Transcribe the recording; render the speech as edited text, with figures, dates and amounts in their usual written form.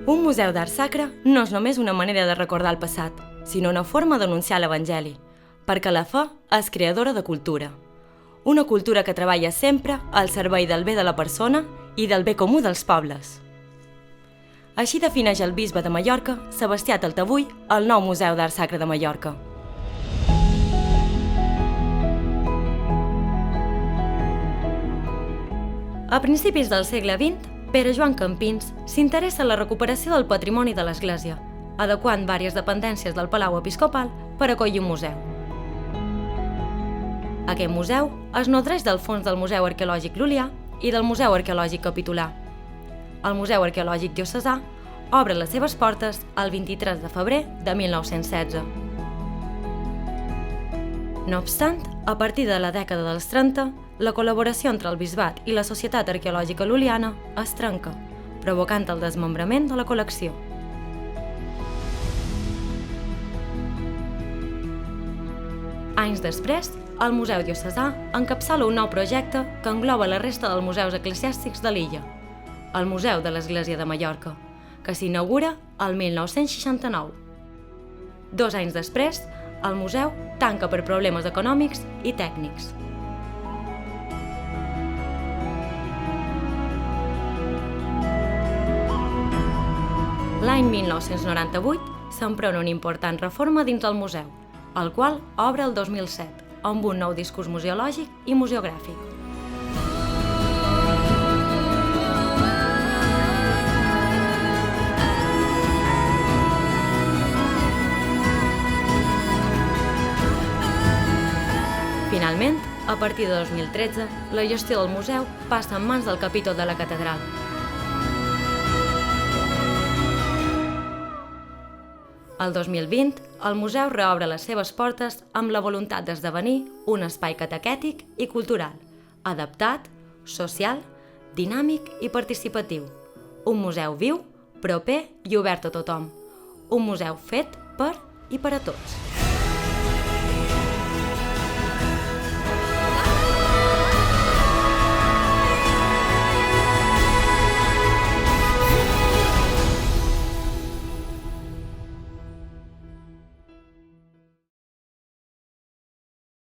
Un museu d'art sacre no és només una manera de recordar el passat, sinó una forma d'anunciar l'Evangeli, perquè la fe és creadora de cultura. Una cultura que treballa sempre al servei del bé de la persona i del bé comú dels pobles. Així defineix el bisbe de Mallorca, Sebastià Taltabull, el nou Museu d'Art Sacre de Mallorca. A principis del segle XX, Pere Joan Campins s'interessa en la recuperació del patrimoni de l'Església, adequant diverses dependències del Palau Episcopal per acollir un museu. Aquest museu es nodreix del fons del Museu Arqueològic Lul·lià i del Museu Arqueològic Capitolà. El Museu Arqueològic Diocesà obre les seves portes el 23 de febrer de 1916. No obstant, a partir de la dècada dels 30, la col·laboració entre el bisbat i la Societat Arqueològica Lul·liana es trenca, provocant el desmembrament de la col·lecció. Anys després, el Museu Diocesà encapçala un nou projecte que engloba la resta dels museus eclesiàstics de l'illa, el Museu de l'Església de Mallorca, que s'inaugura el 1969. 2 anys després, el museu tanca per problemes econòmics i tècnics. L'any 1998 s'emprèn una important reforma dins el museu, el qual obre el 2007, amb un nou discurs museològic i museogràfic. Finalment, a partir de 2013, la gestió del museu passa en mans del capítol de la catedral. El 2020, el museu reobre les seves portes amb la voluntat d'esdevenir un espai catequètic i cultural, adaptat, social, dinàmic i participatiu. Un museu viu, proper i obert a tothom. Un museu fet per i per a tots.